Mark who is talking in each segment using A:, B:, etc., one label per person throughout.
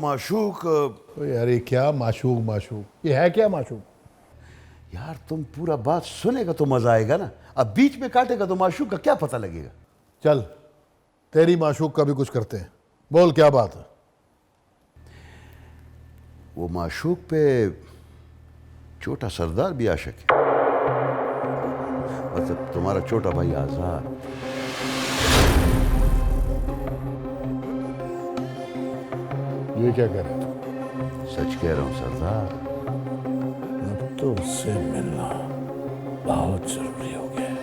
A: माशूक।
B: यार ये क्या माशूक माशूक, ये है क्या माशूक?
A: यार तुम पूरा बात सुनेगा तो मजा आएगा ना, अब बीच में काटेगा तो माशूक का क्या पता लगेगा।
B: चल तेरी माशूक का भी कुछ करते हैं, बोल क्या बात है?
A: वो माशूक पे छोटा सरदार भी आशिक है, मतलब तुम्हारा छोटा भाई आजाद।
B: ये क्या कर रहा है?
A: सच कह रहा हूं सरदार।
B: अब तो उससे मिलना बहुत जरूरी हो गया है।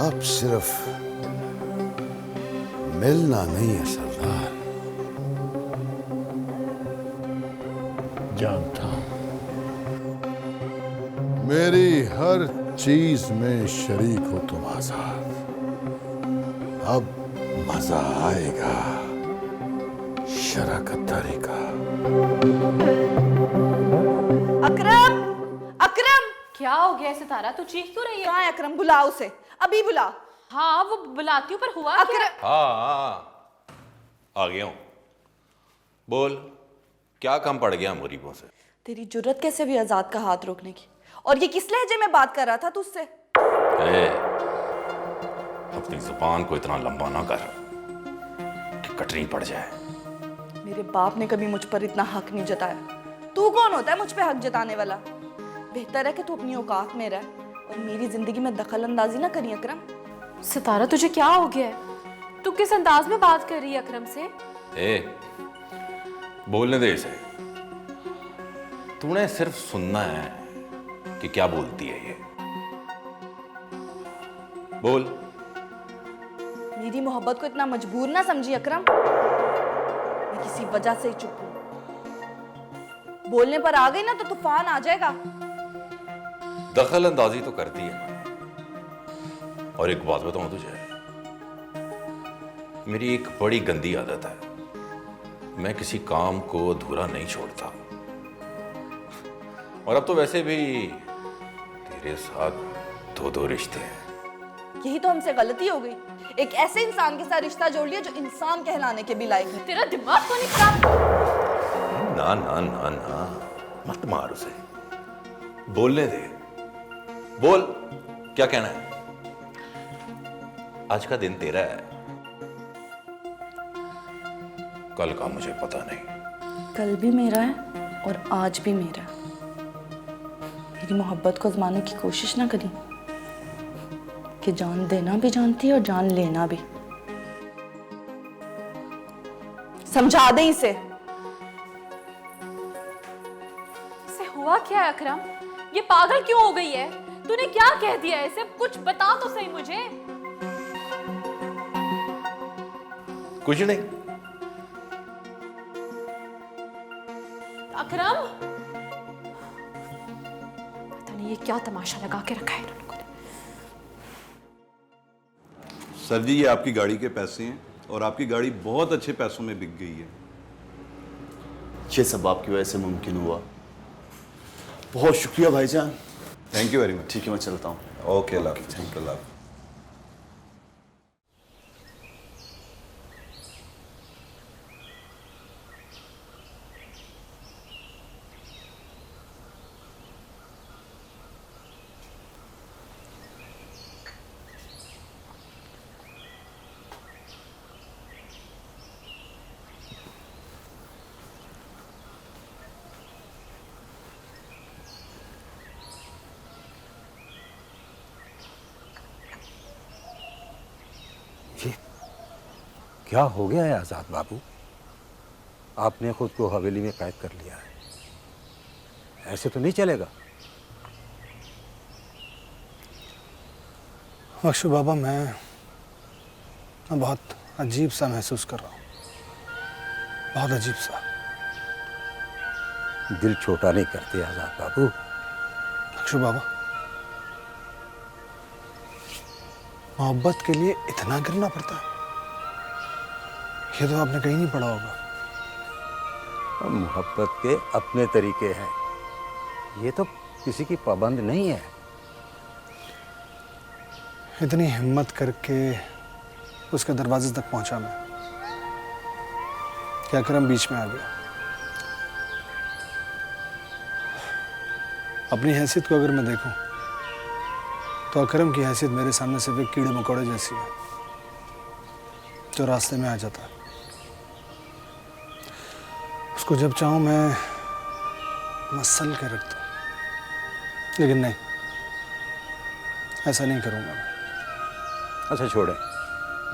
A: अब सिर्फ मिलना नहीं है सरदार,
B: जानता हूं मेरी हर चीज में शरीक हो तुम आजाद। अब मजा आएगा शराकतदारी का।
C: अकरम, अकरम,
D: क्या हो गया सितारा, तू चीख क्यों रही है?
C: कहाँ है अकरम? बुला उसे, अभी बुला।
D: हाँ वो बुलाती हूँ, पर हुआ क्या?
C: अकरम,
E: हाँ आ गया हूं। बोल क्या काम पड़ गया मुरीबों से?
C: तेरी जुर्रत कैसे भी आजाद का हाथ रोकने की? और ये किस लहजे में बात कर रहा था तुझसे?
E: अपनी जुबान को इतना लंबा ना कर कि कटनी पड़ जाए।
C: मेरे बाप ने कभी मुझ पर इतना हक नहीं जताया। तू कौन होता है मुझ पे हक जताने वाला? बेहतर है कि तू अपनी औकात में रह और मेरी जिंदगी में दखल अंदाजी ना करी अकरम।
D: सितारा तुझे क्या हो गया है? तू किस अंदाज में बात कर रही है अकरम से?
E: बोलने दे इसे। तूने सिर्फ सुनना है कि क्या बोलती है ये। बोल।
C: मेरी मोहब्बत को इतना मजबूर ना समझी अकरम, मैं किसी वजह से ही चुप हूं। बोलने पर आ गई ना तो तूफान आ जाएगा।
E: दखल अंदाजी तो करती है मैंने। और एक बात बताऊं तुझे, मेरी एक बड़ी गंदी आदत है, मैं किसी काम को अधूरा नहीं छोड़ता। और अब तो वैसे भी तेरे साथ दो रिश्ते हैं।
C: यही तो हमसे गलती हो गई, एक ऐसे इंसान के साथ रिश्ता जोड़ लिया जो इंसान कहलाने के भी लायक नहीं।
D: तेरा दिमाग तो नहीं खराब?
E: ना ना ना ना, मत मार उसे, बोलने दे। बोल क्या कहना है? आज का दिन तेरा है, कल का मुझे पता नहीं।
C: कल भी मेरा है और आज भी मेरा है। मेरी मोहब्बत को आजमाने की कोशिश ना करी कि जान देना भी जानती है और जान लेना भी। समझा दे इसे।
D: इसे हुआ क्या है अकरम? ये पागल क्यों हो गई है? तूने क्या कह दिया है इसे? कुछ बता तो सही मुझे।
E: कुछ नहीं।
D: अकरम, पता नहीं ये क्या तमाशा लगा के रखा है इन्होंने।
F: सर जी ये आपकी गाड़ी के पैसे हैं और आपकी गाड़ी बहुत अच्छे पैसों में बिक गई है।
G: ये सब आपकी वजह से मुमकिन हुआ, बहुत शुक्रिया भाईजान।
F: Thank you very much.
G: ठीक है मैं चलता हूँ।
F: Okay love, thank you love.
H: क्या हो गया है आजाद बाबू? आपने खुद को हवेली में कैद कर लिया है, ऐसे तो नहीं चलेगा।
I: बख्शो बाबा, मैं बहुत अजीब सा महसूस कर रहा हूँ, बहुत अजीब सा।
H: दिल छोटा नहीं करते आजाद बाबू।
I: बख्शो बाबा, मोहब्बत के लिए इतना गिरना पड़ता है, ये तो आपने कहीं नहीं पढ़ा होगा।
H: मोहब्बत के अपने तरीके हैं, ये तो किसी की पाबंद नहीं है।
I: इतनी हिम्मत करके उसके दरवाजे तक पहुंचा मैं कि अकरम बीच में आ गया। अपनी हैसियत को अगर मैं देखूं तो अकरम की हैसियत मेरे सामने सिर्फ एक कीड़े मकोड़े जैसी है जो रास्ते में आ जाता है। उसको जब चाहूं मैं मसल के रख दूं, लेकिन नहीं, ऐसा नहीं करूंगा मैं।
H: अच्छा छोड़ें,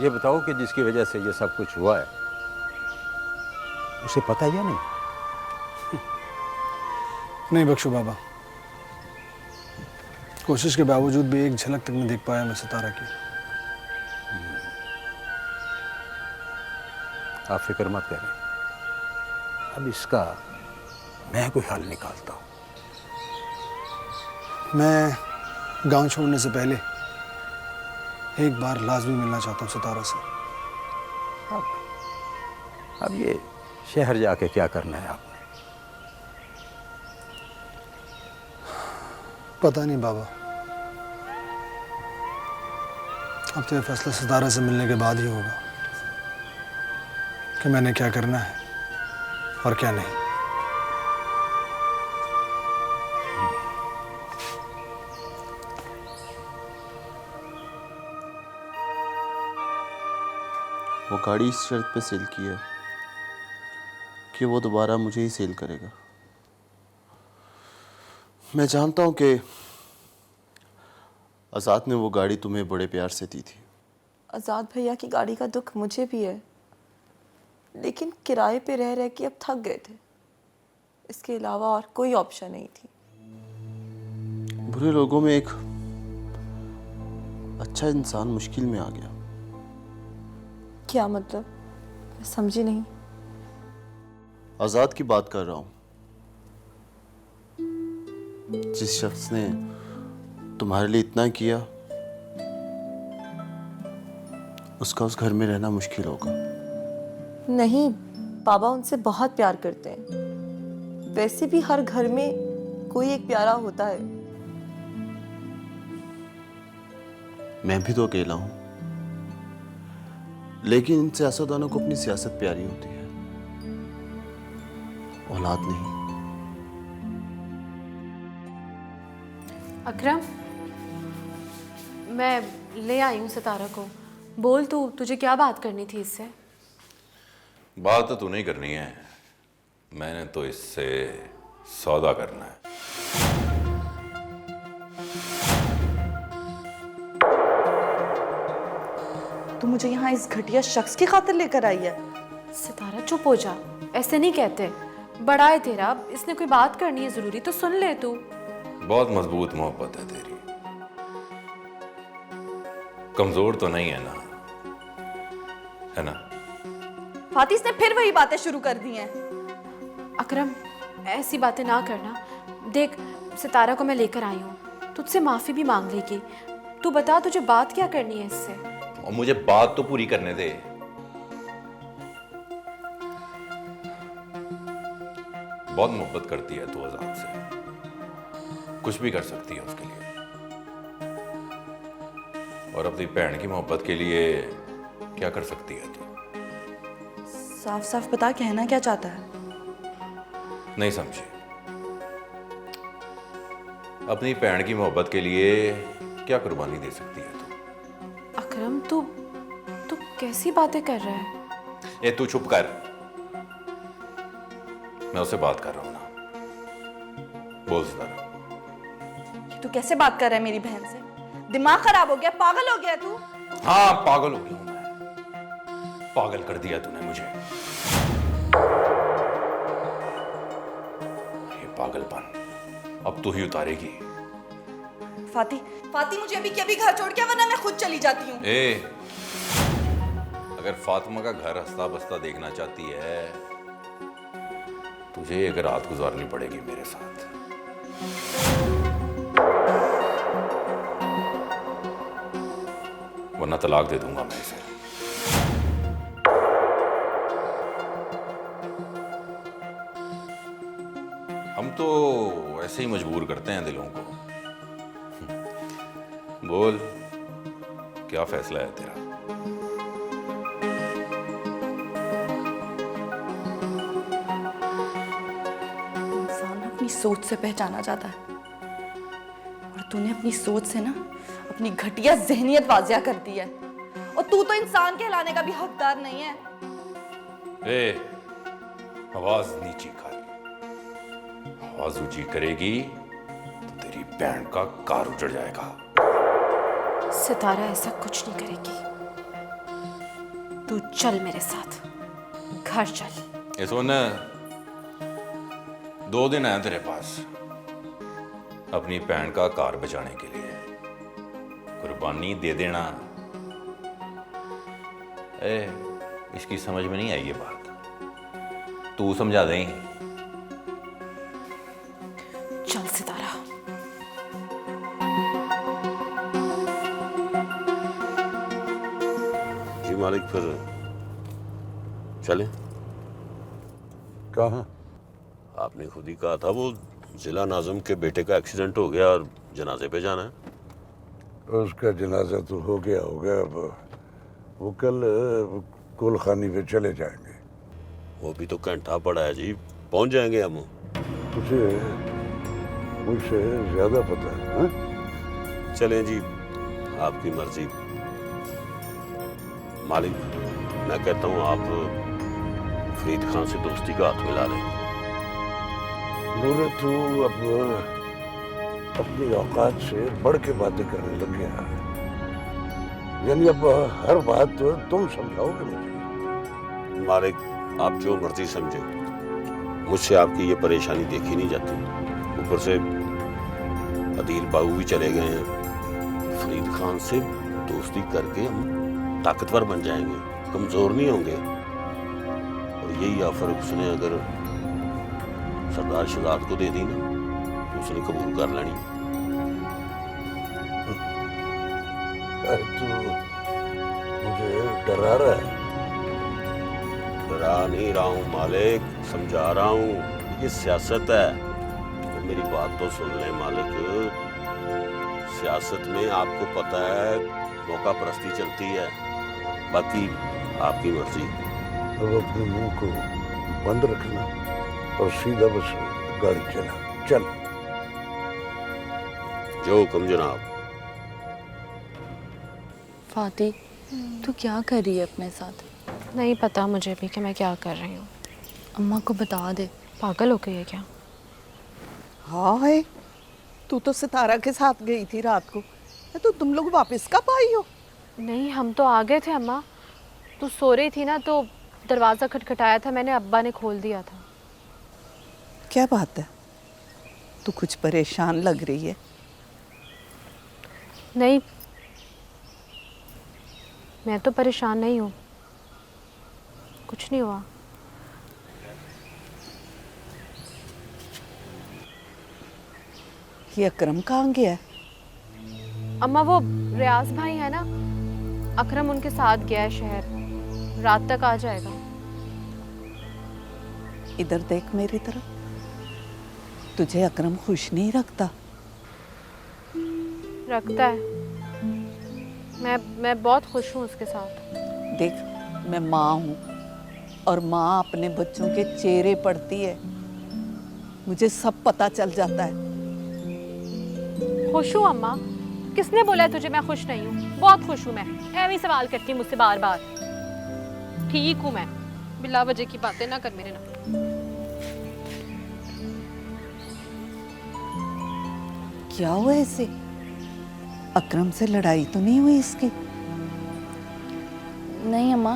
H: ये बताओ कि जिसकी वजह से ये सब कुछ हुआ है उसे पता है या नहीं?
I: नहीं बख्शू बाबा, कोशिश के बावजूद भी एक झलक तक नहीं देख पाया मैं सितारा की।
H: आप फिक्र मत करें, अब इसका मैं कोई हल निकालता हूँ।
I: मैं गांव छोड़ने से पहले एक बार लाजमी मिलना चाहता हूँ सितारा से।
H: अब ये शहर जाके क्या करना है आपने?
I: पता नहीं बाबा, अब तो ये फैसला सितारा से मिलने के बाद ही होगा कि मैंने क्या करना है और क्या नहीं।
G: वो गाड़ी इस शर्त पे सेल की है कि वो दोबारा मुझे ही सेल करेगा। मैं जानता हूँ कि आज़ाद ने वो गाड़ी तुम्हें बड़े प्यार से दी थी।
C: आज़ाद भैया की गाड़ी का दुख मुझे भी है, लेकिन किराए पे रह रह के अब थक गए थे। इसके अलावा और कोई ऑप्शन नहीं थी।
G: बुरे लोगों में एक अच्छा इंसान मुश्किल में आ गया।
C: क्या मतलब? मैं समझी नहीं।
G: आज़ाद की बात कर रहा हूँ, जिस शख्स ने तुम्हारे लिए इतना किया उसका उस घर में रहना मुश्किल होगा।
C: नहीं, बाबा उनसे बहुत प्यार करते हैं। वैसे भी हर घर में कोई एक प्यारा होता है।
G: मैं भी तो अकेला हूं, लेकिन इन सियासतदानों को अपनी सियासत प्यारी होती है, औलाद नहीं।
D: अकरम, मैं ले आई हूँ सितारा को। बोल तू, तुझे क्या बात करनी थी इससे?
E: बात तो तू नहीं करनी है, मैंने तो इससे सौदा करना है।
C: तू मुझे यहाँ इस घटिया शख्स की खातिर लेकर आई है?
D: सितारा चुप हो जा, ऐसे नहीं कहते। बड़ा है तेरा, इसने कोई बात करनी है जरूरी तो सुन ले तू।
E: बहुत मजबूत मोहब्बत है तेरी, कमजोर तो नहीं है ना, है ना?
C: फातिस ने फिर वही बातें शुरू कर दी हैं।
D: अकरम, ऐसी बातें ना करना। देख, सितारा को मैं लेकर आई हूँ, तुझसे माफी भी मांग लेगी। तू बता, तुझे बात क्या करनी है इससे?
E: और मुझे बात तो पूरी करने दे। बहुत मोहब्बत करती है तू आजाद से, कुछ भी कर सकती है उसके लिए, और अपनी बहन की मोहब्बत के लिए क्या कर सकती है तू?
C: साफ साफ बता, कहना क्या चाहता है?
E: नहीं समझी। अपनी बहन की मोहब्बत के लिए क्या कुर्बानी दे सकती है तू?
D: अकरम, तू कैसी बातें कर रहा है?
E: ए तू चुप कर, मैं उससे बात कर रहा हूं ना। बोल सितारा।
C: तू कैसे बात कर रहा है मेरी बहन से? दिमाग खराब हो गया, पागल हो गया तू?
E: हाँ, पागल हो गया हूं मैं, पागल कर दिया तूने मुझे। ये पागलपन अब तू ही उतारेगी।
C: फाती मुझे अभी के अभी घर छोड़ के, वरना मैं खुद चली जाती हूँ।
E: अगर फातिमा का घर हंसता बसता देखना चाहती है, तुझे एक रात गुजारनी पड़ेगी मेरे साथ। वरना तलाक दे दूंगा मैं इसे। हम तो ऐसे ही मजबूर करते हैं दिलों को। बोल, क्या फैसला है तेरा?
C: इंसान अपनी सोच से पहचाना जाता है, और तूने अपनी सोच से ना अपनी घटिया जहनियत वाजिया कर दी है। और तू तो इंसान कहलाने का भी हकदार नहीं है।
E: ए, आवाज नीची कर। आवाज ऊंची करेगी तो तेरी बहन का कार उजड़ जाएगा।
D: सितारा ऐसा कुछ नहीं करेगी। तू चल मेरे साथ, घर चल।
E: ये सुन, 2 दिन है तेरे पास अपनी बहन का कार बचाने के लिए। कुर्बानी दे देना। इसकी समझ में नहीं आई ये बात, तू समझा दें।
D: चल सितारा।
J: जी मालिक, फिर चलें?
B: कहाँ?
J: आपने खुद ही कहा था वो जिला नाज़िम के बेटे का एक्सीडेंट हो गया और जनाजे पे जाना है।
B: उसका जनाजा तो हो गया होगा। अब वो कल कुलखानी पे चले जाएंगे।
J: वो भी तो घंटा पड़ा है जी, पहुंच जाएंगे हम।
B: तुझे मुझसे ज्यादा पता है, हाँ?
J: चलें जी, आपकी मर्जी। मालिक, मैं कहता हूँ आप फरीद खान से दोस्ती का हाथ मिला लें।
B: नूरे, तू अब अपनी औकात से बढ़ के बातें करने लग गया है। यानी अब हर बात तुम समझाओगे मुझे?
J: मालिक, आप जो मर्जी समझे, मुझसे आपकी ये परेशानी देखी नहीं जाती। ऊपर से अदील बाबू भी चले गए हैं। फरीद खान से दोस्ती करके हम ताकतवर बन जाएंगे, कमजोर नहीं होंगे। और यही ऑफर उसने अगर सरदार शहजाद को दे दी ना, तो उसने कबूल कर लेनी।
B: तू मुझे डरा रहा है?
J: डरा नहीं रहा हूँ मालिक, समझा रहा हूँ। ये सियासत है। तो मेरी बात तो सुन ले मालिक। सियासत में आपको पता है मौका परस्ती चलती है। बाकी आपकी मर्जी।
B: अब अपने मुंह को बंद रखना और सीधा बस गाड़ी चला। चल।
J: जो हुक्म जनाब।
C: फाती, तू क्या कर रही है अपने साथ?
D: नहीं पता मुझे भी कि मैं क्या कर रही हूँ।
C: अम्मा को बता दे।
D: पागल हो गई है क्या?
K: हाय, तू तो सितारा के साथ गई थी रात को, तो तुम लोग वापस कब आई हो?
D: नहीं, हम तो आ गए थे अम्मा। तू सो रही थी ना, तो दरवाज़ा खटखटाया था मैंने, अब्बा ने खोल दिया था।
K: क्या बात है, तू कुछ परेशान लग रही है।
D: नहीं, मैं तो परेशान नहीं हूँ, कुछ नहीं हुआ।
K: ये अकरम कहाँ गया है?
D: अम्मा, वो रियाज भाई है ना, अकरम उनके साथ गया है शहर, रात तक आ जाएगा।
K: इधर देख मेरी तरफ। तुझे अकरम खुश नहीं रखता?
D: रखता है। मैं बहुत खुश हूँ उसके साथ।
K: देख, मैं माँ हूँ और माँ अपने बच्चों के चेहरे पढ़ती है। मुझे सब पता चल जाता है।
D: खुश हूँ अम्मा? किसने बोला है तुझे मैं खुश नहीं हूँ? बहुत खुश हूँ मैं। ऐਵੇਂ ही सवाल करती मुझसे बार बार। ठीक हूँ मैं, बिला वजह की बातें ना कर मेरे ना।
K: क्या हुआ ऐसे? अकरम से लड़ाई तो नहीं हुई इसकी?
C: नहीं अम्मा,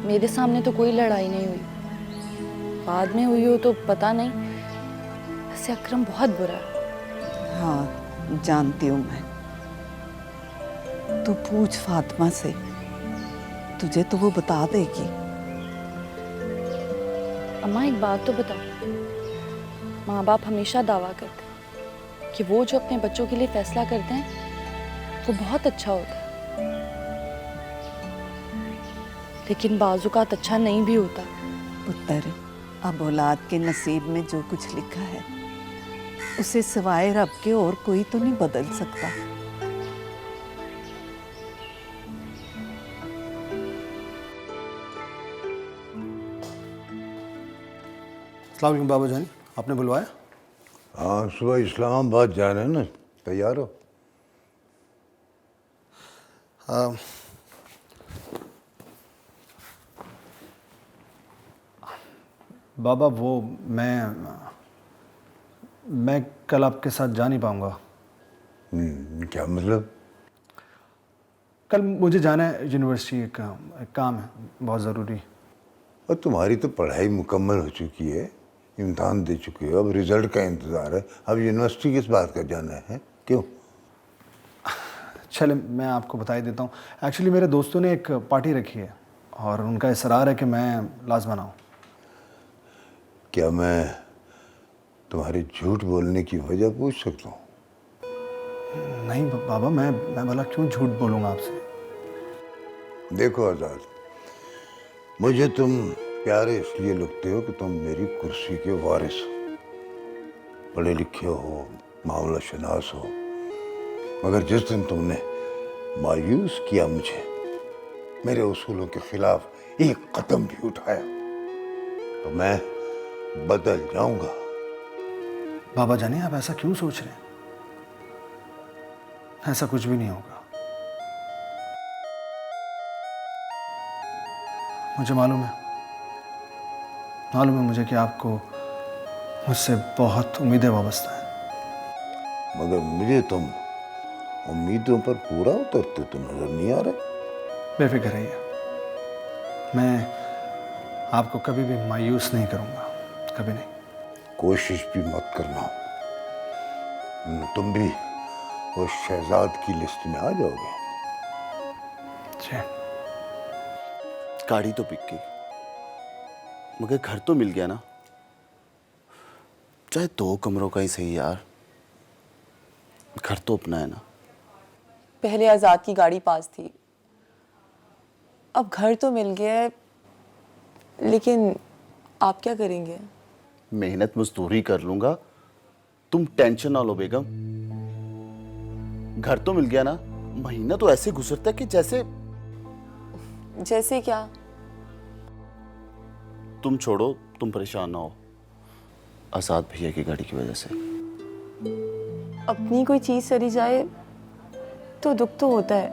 C: मेरे सामने तो कोई लड़ाई नहीं हुई। बाद में हुई हो तो पता नहीं। वैसे अकरम बहुत बुरा है।
K: हाँ, जानती हूँ मैं। तू पूछ फातिमा से, तुझे तो वो बता देगी।
C: अम्मा एक बात तो बताओ, माँ बाप हमेशा दावा करते हैं कि वो जो अपने बच्चों के लिए फैसला करते हैं वो बहुत अच्छा होता है, लेकिन बाजुकात अच्छा नहीं भी होता।
K: पुत्र, अब औलाद के नसीब में जो कुछ लिखा है उसे सिवाय रब के और कोई तो नहीं बदल सकता।
I: अस्सलाम वालेकुम बाबा जानी, आपने बुलवाया?
B: हाँ, सुबह इस्लामाबाद जा रहे हैं ना, तैयार हो?
I: बाबा वो मैं कल आपके साथ जा नहीं पाऊँगा।
B: क्या मतलब?
I: कल मुझे जाना है यूनिवर्सिटी, एक काम है बहुत ज़रूरी।
B: और तुम्हारी तो पढ़ाई मुकम्मल हो चुकी है, इम्तहान दे चुके हो, अब रिजल्ट का इंतज़ार है। अब यूनिवर्सिटी किस बात का जाना है? क्यों?
I: चले मैं आपको बता ही देता हूँ। एक्चुअली मेरे दोस्तों ने एक पार्टी रखी है और उनका इसरार है कि मैं लाज़िम आऊँ।
B: क्या मैं तुम्हारे झूठ बोलने की वजह पूछ सकता हूँ?
I: नहीं बाबा, मैं भला क्यों झूठ बोलूँगा आपसे?
B: देखो आज़ाद, मुझे तुम प्यारे इसलिए लगते हो कि तुम मेरी कुर्सी के वारिस हो, पढ़े लिखे हो, मामला शनास हो। मगर जिस दिन तुमने मायूस किया मुझे, मेरे उसूलों के खिलाफ एक कदम भी उठाया, तो मैं बदल जाऊंगा।
I: बाबा जाने आप ऐसा क्यों सोच रहे हैं? ऐसा कुछ भी नहीं होगा। मुझे मालूम है मुझे कि आपको मुझसे बहुत उम्मीदें वाबस्ता हैं।
B: मगर मुझे तुम उम्मीदों पर पूरा उतरते तो नजर नहीं आ रहे।
I: बेफिक्र रहिए, मैं आपको कभी भी मायूस नहीं करूंगा, कभी नहीं।
B: कोशिश भी मत करना, तुम भी वो शहजाद की लिस्ट में आ जाओगे।
I: जी।
G: गाड़ी तो बिक गई, मगर घर तो मिल गया ना, चाहे 2 कमरों का ही सही यार, घर तो अपना है ना।
L: पहले आज़ाद की गाड़ी पास थी, अब घर तो मिल गया है, लेकिन आप क्या करेंगे?
G: मेहनत मजदूरी कर लूंगा, तुम टेंशन ना लो बेगम। घर तो मिल गया ना, महीना तो ऐसे गुजरता है कि
L: जैसे क्या?
G: तुम छोड़ो, तुम परेशान ना हो आजाद भैया की गाड़ी की वजह से।
L: अपनी कोई चीज़ चली जाए तो दुख तो होता है,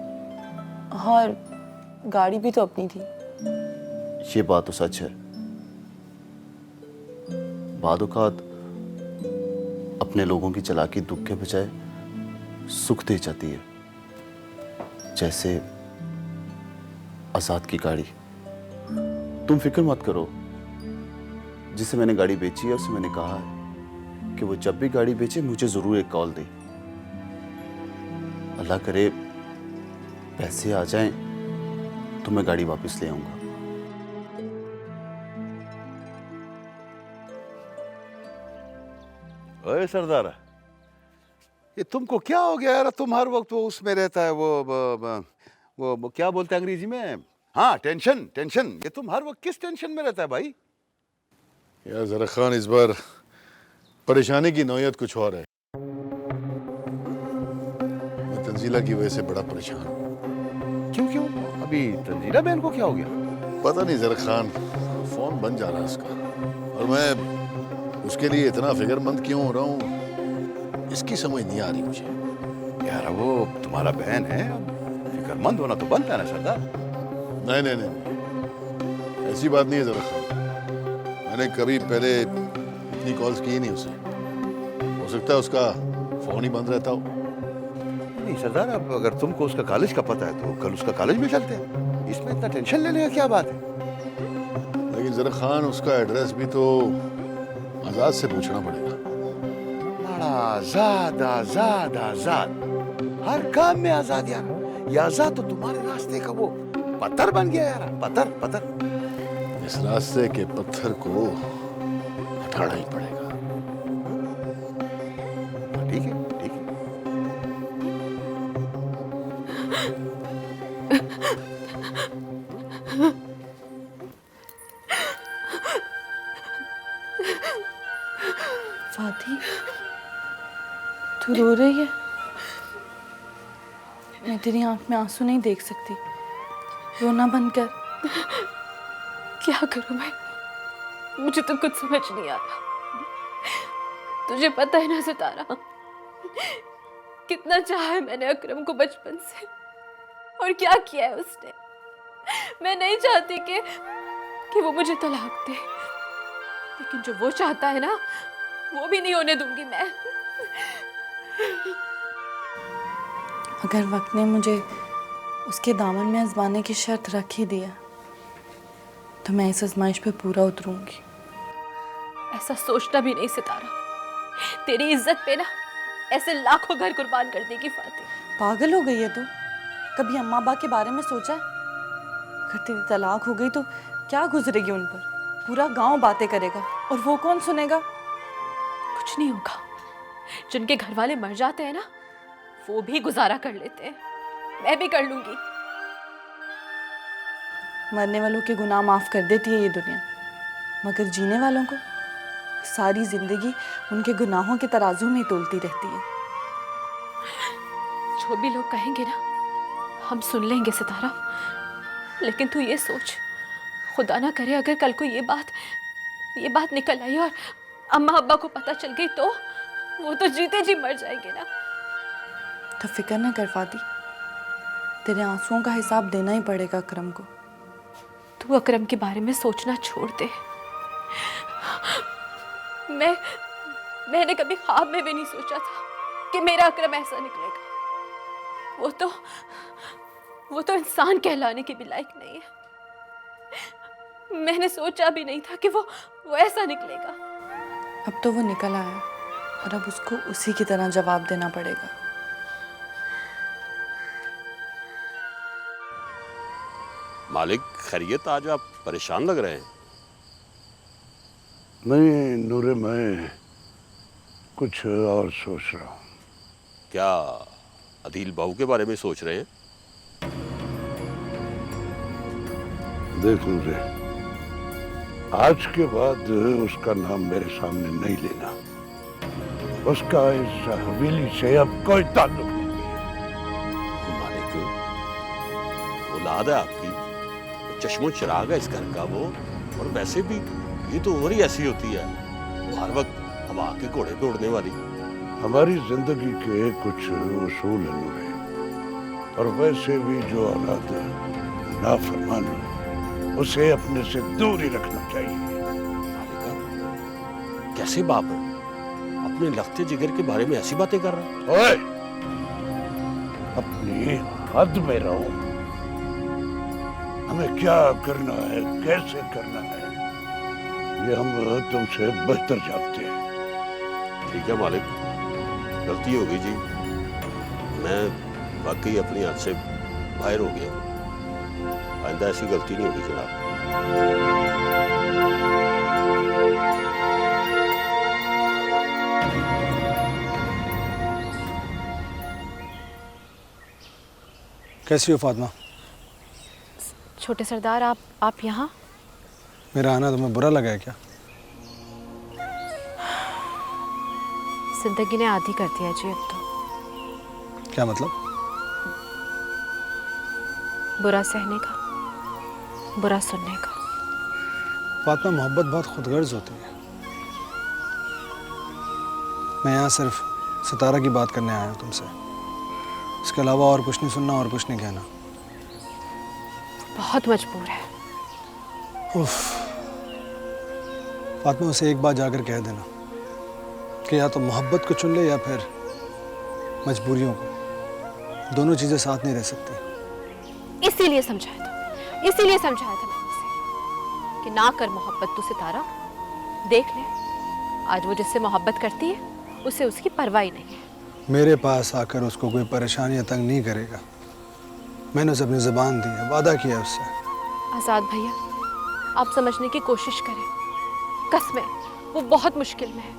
L: और गाड़ी भी तो अपनी थी।
G: ये बात तो सच है, बाद औक़ात अपने लोगों की चालाकी दुख के बजाय सुख दे जाती है, जैसे आजाद की गाड़ी। तुम फिक्र मत करो, जिसे मैंने गाड़ी बेची है उसे मैंने कहा है कि वो जब भी गाड़ी बेचे मुझे जरूर एक कॉल दे। अल्लाह करे पैसे आ जाएं तो मैं गाड़ी वापस ले आऊंगा।
A: ओए सरदार, ये तुमको क्या हो गया यार? तुम हर वक्त वो उसमें रहता है, वो क्या बोलते हैं अंग्रेजी में? हाँ, टेंशन टेंशन। ये तुम हर वक्त किस टेंशन में रहता है भाई?
M: यार जरा खान, इस बार परेशानी की नौयत कुछ और है। मैं तंजीला की वजह से बड़ा परेशान हूँ।
A: क्यों? अभी तंजीला बहन को क्या हो गया?
M: पता नहीं जरा खान, फोन बंद जा रहा है उसका, और मैं उसके लिए इतना फिक्रमंद क्यों हो रहा हूँ इसकी समझ नहीं आ रही मुझे।
A: यार वो तुम्हारा बहन है, फिक्रमंद होना तो बनता है ना सरदार।
M: नहीं, ऐसी बात नहीं है जरा खान। मैंने कभी पहले इतनी कॉल्स की नहीं उसे, हो सकता है उसका फोन ही बंद रहता हो।
A: नहीं सरदार, अब अगर तुमको उसका कॉलेज का पता है तो कल उसका कॉलेज में चलते हैं, इसमें इतना टेंशन लेने का क्या बात है?
M: लेकिन जरा खान, उसका एड्रेस भी तो आजाद से पूछना पड़ेगा।
A: आजाद आजाद आजाद, हर काम में आजाद यार। ये आजाद तो तुम्हारे रास्ते का वो पत्थर बन गया यार, पत्थर।
M: इस रास्ते के पत्थर को हटाना ही पड़ेगा।
A: ठीक है।
C: फाती, तू रो रही है? मैं तेरी आंख में आंसू नहीं देख सकती, रोना बंद कर।
D: क्या करूं मैं? मुझे तो कुछ समझ नहीं आ रहा। तुझे पता है ना सितारा, कितना चाहा है मैंने अकरम को बचपन से, और क्या किया है उसने। मैं नहीं चाहती कि वो मुझे तलाक दे, लेकिन जो वो चाहता है ना, वो भी नहीं होने दूंगी मैं।
C: अगर वक्त ने मुझे उसके दामन में आजमाने की शर्त रख ही दिया, तो मैं इस आजमाइश पे पूरा उतरूंगी।
D: ऐसा सोचना भी नहीं सितारा, तेरी इज्जत पे ना ऐसे लाखों घर कुर्बान कर देगी फातिह।
C: पागल हो गई है तू? कभी अम्मा अब्बा के बारे में सोचा है? अगर तेरी तलाक हो गई तो क्या गुजरेगी उन पर? पूरा गांव बातें करेगा, और वो कौन सुनेगा?
D: कुछ नहीं होगा। जिनके घर वाले मर जाते हैं ना, वो भी गुजारा कर लेते हैं। मैं भी कर लूंगी।
C: मरने वालों के गुनाह माफ कर देती है ये दुनिया, मगर जीने वालों को सारी जिंदगी उनके गुनाहों के तराजू में ही तोलती रहती है।
D: जो भी लोग कहेंगे ना, हम सुन लेंगे सितारा, लेकिन तू ये सोच, खुदा ना करे अगर कल को ये बात निकल आई और अम्मा अब्बा को पता चल गई, तो वो तो जीते जी मर जाएंगे ना।
C: तो फिक्र ना कर फाती, तेरे आंसुओं का हिसाब देना ही पड़ेगा अकरम को।
D: तू अकरम के बारे में सोचना छोड़ दे। मैंने कभी ख्वाब में भी नहीं सोचा था कि मेरा अकरम ऐसा निकलेगा। वो तो इंसान कहलाने के भी लायक नहीं है। मैंने सोचा भी नहीं था कि वो ऐसा निकलेगा।
C: अब तो वो निकल आया, और अब उसको उसी की तरह जवाब देना पड़ेगा।
J: मालिक खैरियत, आज आप परेशान लग रहे हैं।
B: नहीं नूरे, मैं कुछ और सोच रहा हूँ।
J: क्या अदील बहू के बारे में सोच रहे हैं?
B: देख नूरे, आज के बाद उसका नाम मेरे सामने नहीं लेना। उसका इस हवेली से अब कोई ताल्लुक नहीं।
J: मालिक, औलाद है आपकी, चश्मो चिराग है इस घर का वो, और वैसे भी ये तो उम्र ही ऐसी होती है, वो हर वक्त हवा के घोड़े पे उड़ने वाली।
B: हमारी जिंदगी के कुछ उसूल हैं नूरे, और वैसे भी जो औलाद नाफरमान हो, उसे अपने से दूर ही रखना चाहिए।
J: मालिका, कैसे बाप है, अपने लखते जिगर के बारे में ऐसी बातें कर रहा है?
B: ओए, अपनी हद में रहो। हमें क्या करना है, कैसे करना है, ये हम तुमसे बेहतर जानते हैं।
J: ठीक है मालिक, गलती हो गई जी, मैं वाकई अपनी हद से बाहर हो गया। आइंदा ऐसी गलती नहीं होगी जनाब।
I: कैसी हो फातिमा?
D: छोटे सरदार, आप यहाँ?
I: मेरा आना तुम्हें बुरा लगा है क्या?
D: जिंदगी ने आदी कर दिया जी अब तो।
I: क्या मतलब?
D: बुरा सहने का, बुरा सुनने का।
I: फातिमा, मोहब्बत बहुत खुदगर्ज होती है। मैं यहाँ सिर्फ सितारा की बात करने आया हूँ तुमसे। इसके अलावा और कुछ नहीं सुनना और कुछ नहीं कहना।
D: बहुत मजबूर है।
I: उफ, फातिमा, उसे एक बार जाकर कह देना कि या तो मोहब्बत को चुन ले या फिर मजबूरियों को। दोनों चीज़ें साथ नहीं रह सकती।
D: इसीलिए समझाया था मैंने उसे कि ना कर मोहब्बत तू सितारा। देख ले, आज वो जिससे मोहब्बत करती है उसे उसकी परवाह ही नहीं है।
I: मेरे पास आकर उसको कोई परेशानी या तंग नहीं करेगा। मैंने उसे अपनी ज़बान दी है, वादा किया उससे।
D: आज़ाद भैया, आप समझने की कोशिश करें, कसमें वो बहुत मुश्किल में है।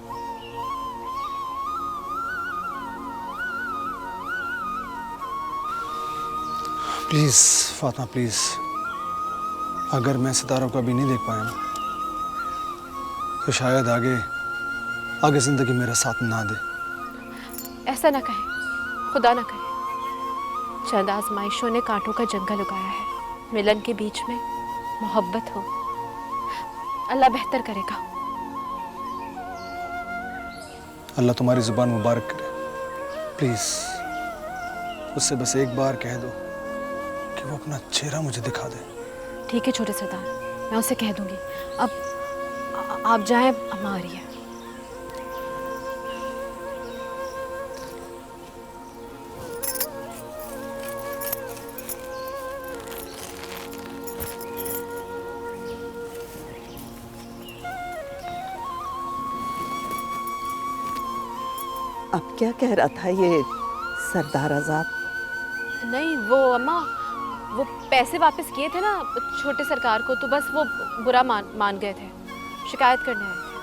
I: प्लीज़ फातिमा, प्लीज़, अगर मैं सितारा को अभी नहीं देख पाया ना, तो शायद आगे ज़िंदगी मेरा साथ ना दे।
D: ऐसा ना कहे, खुदा ना करे। चंद आजमाइशों ने कांटों का जंगल उगाया है। मिलन के बीच में मोहब्बत हो, अल्लाह बेहतर करेगा।
I: अल्लाह तुम्हारी जुबान मुबारक करे। प्लीज उससे बस एक बार कह दो कि वो अपना चेहरा मुझे दिखा दे।
D: ठीक है छोटे सरदार, मैं उसे कह दूंगी। अब आप जाएं, अम्मा आ रही है।
K: अब क्या कह रहा था ये सरदार आजाद?
D: नहीं वो अम्मा, वो पैसे वापस किए थे ना छोटे सरकार को, तो बस वो बुरा मान गए थे, शिकायत करने आए थे।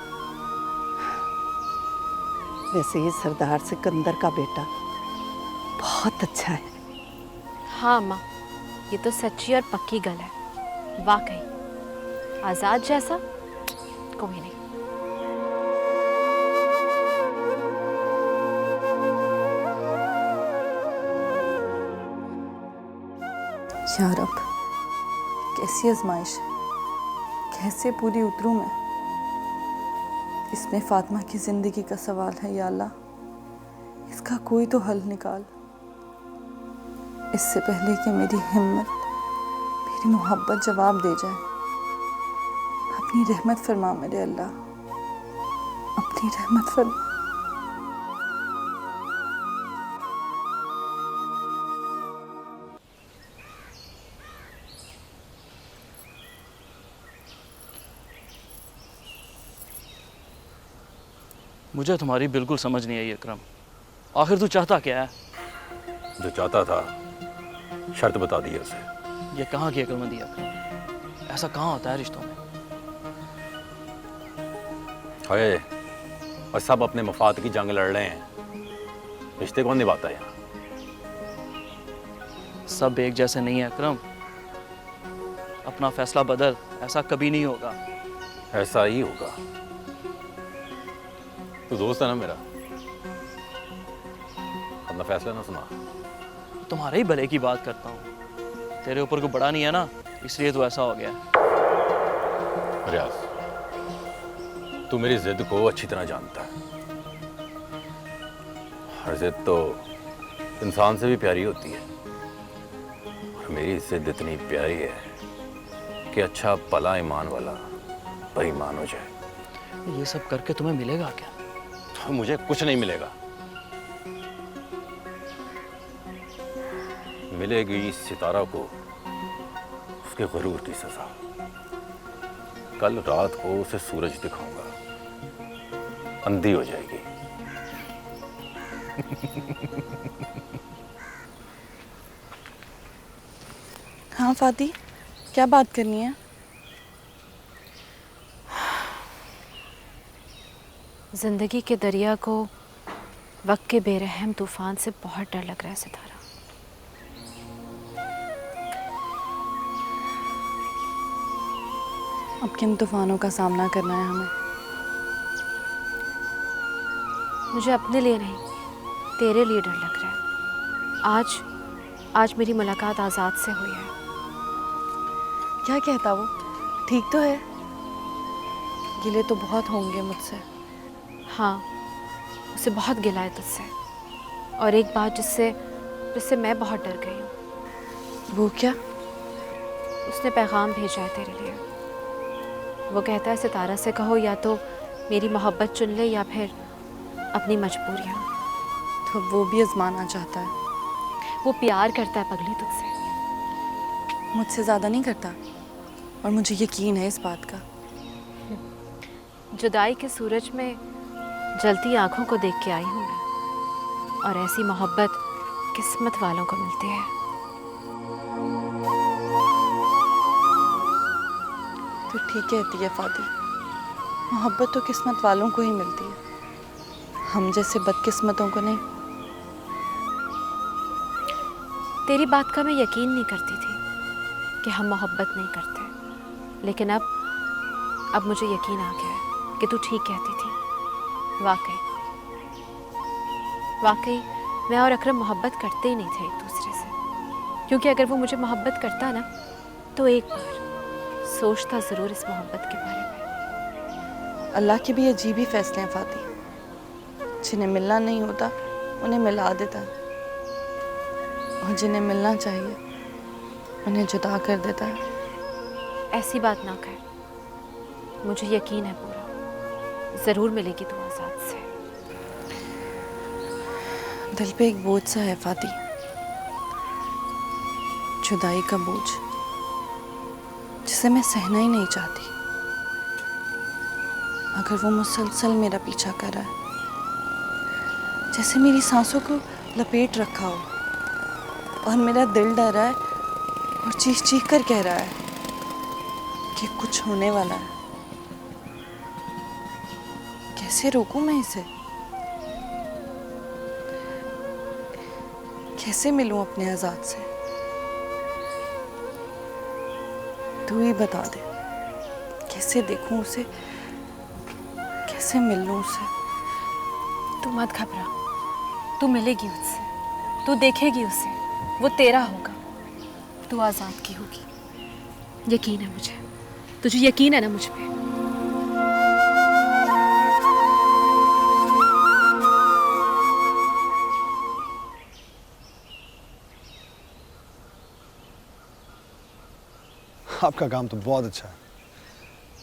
K: वैसे ये सरदार सिकंदर का बेटा बहुत अच्छा है।
D: हाँ अम्मा, ये तो सच्ची और पक्की गल है। वाकई आजाद जैसा कोई नहीं।
C: या रब, कैसी आजमाइश है, कैसे पूरी उतरूं मैं। इसमें फातिमा की जिंदगी का सवाल है या अल्लाह, इसका कोई तो हल निकाल। इससे पहले कि मेरी हिम्मत, मेरी मोहब्बत जवाब दे जाए, अपनी रहमत फरमा मेरे अल्लाह, अपनी रहमत फरमा।
N: मुझे तुम्हारी बिल्कुल समझ नहीं आई अकरम। आखिर तू चाहता क्या है?
E: जो चाहता था शर्त बता दी उसे।
N: ये कहाँ की अक्लमंदी है अकरम? ऐसा कहाँ होता है रिश्तों में?
E: हाय, और सब अपने मफाद की जंग लड़ रहे हैं, रिश्ते कौन निभाता है यहाँ?
N: सब एक जैसे नहीं है अकरम। अपना फैसला बदल, ऐसा कभी नहीं होगा।
E: ऐसा ही होगा। तू दोस्त है ना मेरा, अपना फैसला ना सुना।
N: तुम्हारे ही भले की बात करता हूँ। तेरे ऊपर कोई बड़ा नहीं है ना, इसलिए तो ऐसा हो गया।
E: रियाज, तू मेरी जिद को अच्छी तरह जानता है। हर जिद तो इंसान से भी प्यारी होती है, और मेरी जिद इतनी प्यारी है कि अच्छा भला ईमान वाला बेईमान हो जाए।
N: ये सब करके तुम्हें मिलेगा क्या?
E: तो मुझे कुछ नहीं मिलेगा। मिलेगी सितारा को उसके गुरूर की सजा। कल रात को उसे सूरज दिखाऊंगा, अंधी हो जाएगी।
C: हाँ फाती, क्या बात करनी है?
D: जिंदगी के दरिया को वक्त के बेरहम तूफान से बहुत डर लग रहा है सितारा।
C: अब किन तूफानों का सामना करना है हमें?
D: मुझे अपने लिए नहीं, तेरे लिए डर लग रहा है। आज मेरी मुलाकात आजाद से हुई है।
C: क्या कहता वो? ठीक तो है? गिले तो बहुत होंगे मुझसे।
D: हाँ, उसे बहुत गिला है तुझसे, और एक बात जिससे मैं बहुत डर गई हूँ।
C: वो क्या?
D: उसने पैगाम भेजा है तेरे लिए। वो कहता है सितारा से कहो या तो मेरी मोहब्बत चुन ले या फिर अपनी मजबूरियाँ।
C: तो वो भी आजमाना चाहता है।
D: वो प्यार करता है पगली तुझसे।
C: मुझसे ज़्यादा नहीं करता, और मुझे यकीन है इस बात का।
D: जुदाई के सूरज में जलती आंखों को देख के आई हूँ मैं, और ऐसी मोहब्बत किस्मत वालों को मिलती है।
C: तो ठीक कहती है फाती, मोहब्बत तो किस्मत वालों को ही मिलती है, हम जैसे बदकिस्मतों को नहीं।
D: तेरी बात का मैं यकीन नहीं करती थी कि हम मोहब्बत नहीं करते, लेकिन अब मुझे यकीन आ गया है कि तू ठीक कहती थी। वाकई मैं और अकरम मोहब्बत करते ही नहीं थे एक दूसरे से, क्योंकि अगर वो मुझे मोहब्बत करता ना तो एक बार सोचता ज़रूर इस मोहब्बत के बारे में।
C: अल्लाह के भी अजीब ही फैसले हैं फाती। जिन्हें मिलना नहीं होता उन्हें मिला देता है, और जिन्हें मिलना चाहिए उन्हें जुदा कर देता है।
D: ऐसी बात ना कर, मुझे यकीन है पूरा जरूर मिलेगी तू आजाद से।
C: दिल पे एक बोझ सा है फाती, जुदाई का बोझ जिसे मैं सहना ही नहीं चाहती। अगर वो मुसलसल मेरा पीछा कर रहा है, जैसे मेरी सांसों को लपेट रखा हो, और मेरा दिल डर रहा है और चीख चीख कर कह रहा है कि कुछ होने वाला है, कैसे रोकूं मैं इसे? कैसे मिलूं अपने आजाद से? तू ही बता दे, कैसे देखूं उसे, कैसे मिल लूं उसे?
D: तू मत घबरा, तू मिलेगी उससे, तू देखेगी उसे, वो तेरा होगा, तू आजाद की होगी। यकीन है मुझे, तुझे यकीन है ना मुझ पे?
I: आपका काम तो बहुत अच्छा है,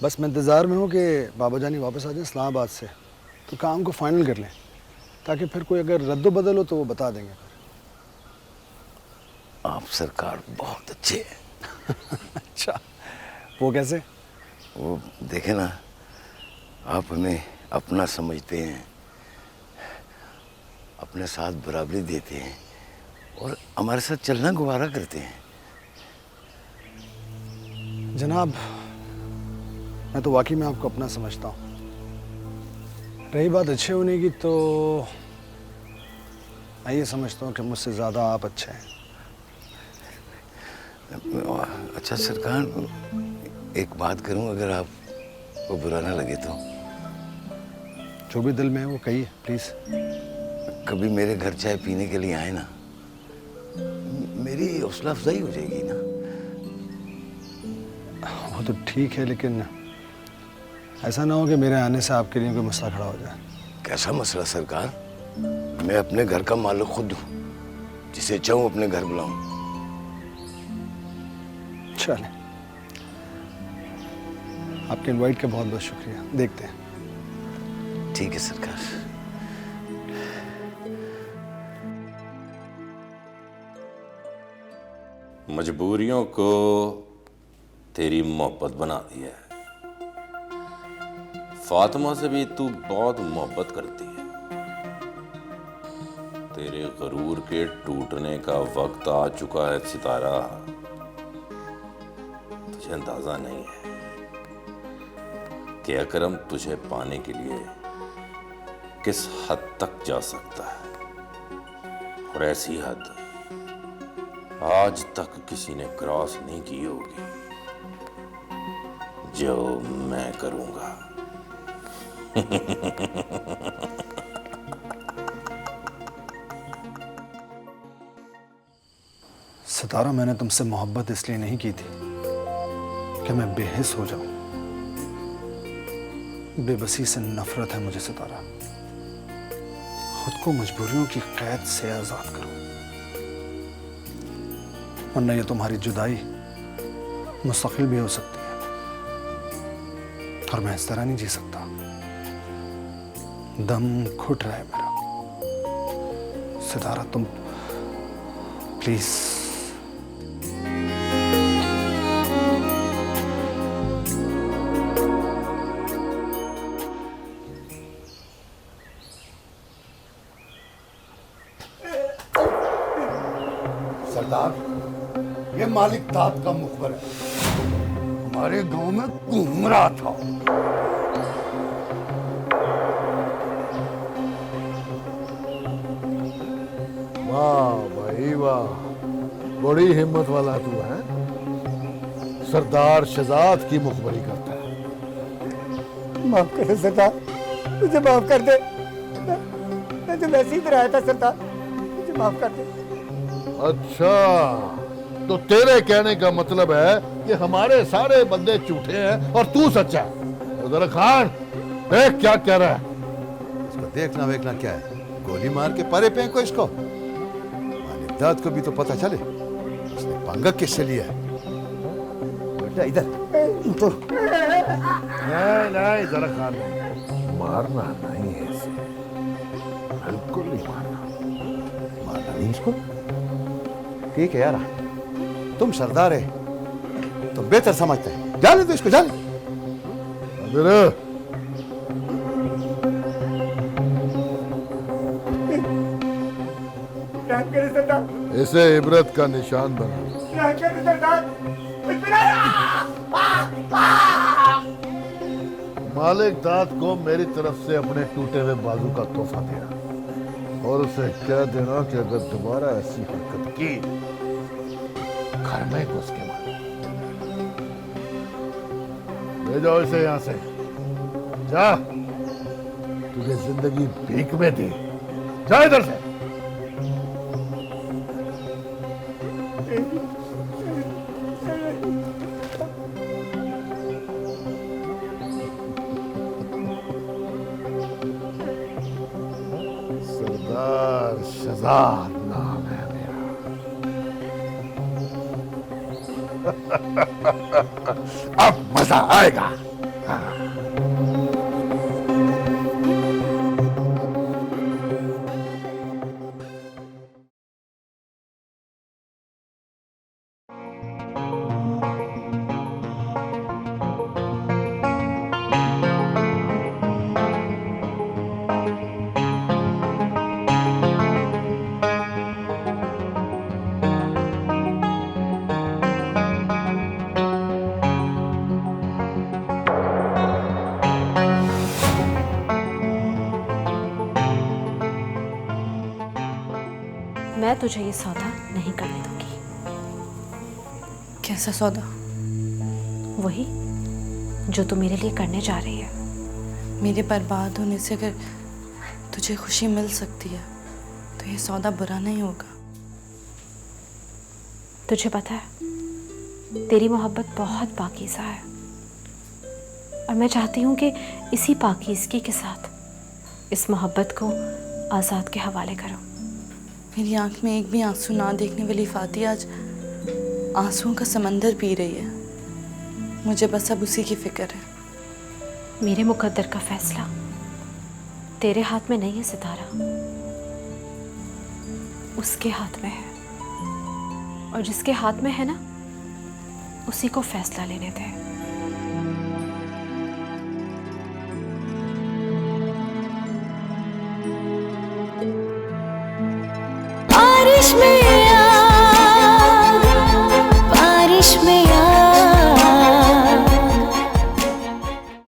I: बस मैं इंतज़ार में हूँ कि बाबा जानी वापस आ जाए इस्लामाबाद से, तो काम को फाइनल कर लें, ताकि फिर कोई अगर रद्द बदल हो तो वो बता देंगे।
B: आप सरकार बहुत अच्छे हैं।
I: अच्छा, वो कैसे?
B: वो देखे ना, आप हमें अपना समझते हैं, अपने साथ बराबरी देते हैं और हमारे साथ चलना गुवारा करते हैं।
I: जनाब, मैं तो वाकई में आपको अपना समझता हूँ। रही बात अच्छे होने की, तो मैं ये समझता हूँ कि मुझसे ज़्यादा आप अच्छे हैं।
B: अच्छा सरकार, एक बात करूँ, अगर आपको बुरा ना लगे तो?
I: जो भी दिल में है वो कहिए प्लीज़।
B: कभी मेरे घर चाय पीने के लिए आए ना, मेरी हौसला अफजाई हो जाएगी ना।
I: वो तो ठीक है, लेकिन ऐसा ना हो कि मेरे आने से आपके लिए कोई मसला खड़ा हो जाए।
B: कैसा मसला सरकार? मैं अपने घर का मालिक खुद हूँ, जिसे चाहूँ अपने घर बुलाऊं।
I: चले, आपके इनवाइट का बहुत बहुत शुक्रिया, देखते हैं।
B: ठीक है सरकार।
E: मजबूरियों को तेरी मोहब्बत बना दी है। फातिमा से भी तू बहुत मोहब्बत करती है। तेरे गरूर के टूटने का वक्त आ चुका है सितारा। तुझे अंदाजा नहीं है कि अकरम तुझे पाने के लिए किस हद तक जा सकता है, और ऐसी हद आज तक किसी ने क्रॉस नहीं की होगी जो मैं करूंगा।
I: सितारा, मैंने तुमसे मोहब्बत इसलिए नहीं की थी कि मैं बेहिस हो जाऊं। बेबसी से नफरत है मुझे सितारा। खुद को मजबूरियों की कैद से आजाद करो, वरना ये तुम्हारी जुदाई मुस्तकिल भी हो सकती है, और मैं इस तरह नहीं जी सकता। दम घुट रहा है मेरा। सितारा, तुम प्लीज।
B: सरदार, ये मालिक तात का मुखबर है, हमारे गांव में घूम रहा था।
M: वाह भाई वाह, बड़ी हिम्मत वाला तू है। सरदार शहजाद की मुखबरी करता है।
O: माफ कर दे सरदार, मुझे माफ कर दे। मैं तो वैसे ही इधर आया था सरदार, मुझे माफ कर दे।
M: अच्छा, तो तेरे कहने का मतलब है कि हमारे सारे बंदे झूठे हैं और तू सच्चा है। उधर खान, क्या कह रहा है?
A: इसको देखना वेखना क्या है, गोली मार के परे फेंको इसको। मालिक दाद को भी तो पता चले उसने पंगा किससे लिया है। बेटा इधर तो
M: नहीं जरा खान मारना नहीं है इसे, बिल्कुल नहीं मारना।
A: मारना नहीं इसको? ठीक है यार, तुम सरदार है, तुम बेहतर समझते हैं। जाने दो इसको, जाने।
M: इसे इबरत का निशान बना। मालिक दाद को मेरी तरफ से अपने टूटे हुए बाजू का तोहफा दिया और उसे कह देना कि अगर दोबारा ऐसी हरकत की घर में घुस के मार। ले जाओ इसे यहां से, जा। तुझे जिंदगी भीख में दी, जा इधर से। सरदार शहजाद नाम है मेरा। अब मजा आएगा।
D: मैं तुझे ये सौदा नहीं करने दूंगी।
C: कैसा सौदा?
D: वही जो तू मेरे लिए करने जा रही है।
C: मेरे बर्बाद होने से अगर तुझे खुशी मिल सकती है तो ये सौदा बुरा नहीं होगा।
D: तुझे पता है तेरी मोहब्बत बहुत पाकीज़ा है और मैं चाहती हूँ कि इसी पाकीज़गी के साथ इस मोहब्बत को आज़ाद के हवाले करूँ।
C: मेरी आंख में एक भी आंसू ना देखने वाली फाती आज आंसुओं का समंदर पी रही है। मुझे बस अब उसी की फिक्र है।
D: मेरे मुकद्दर का फैसला तेरे हाथ में नहीं है सितारा, उसके हाथ में है और जिसके हाथ में है ना उसी को फैसला लेने दे।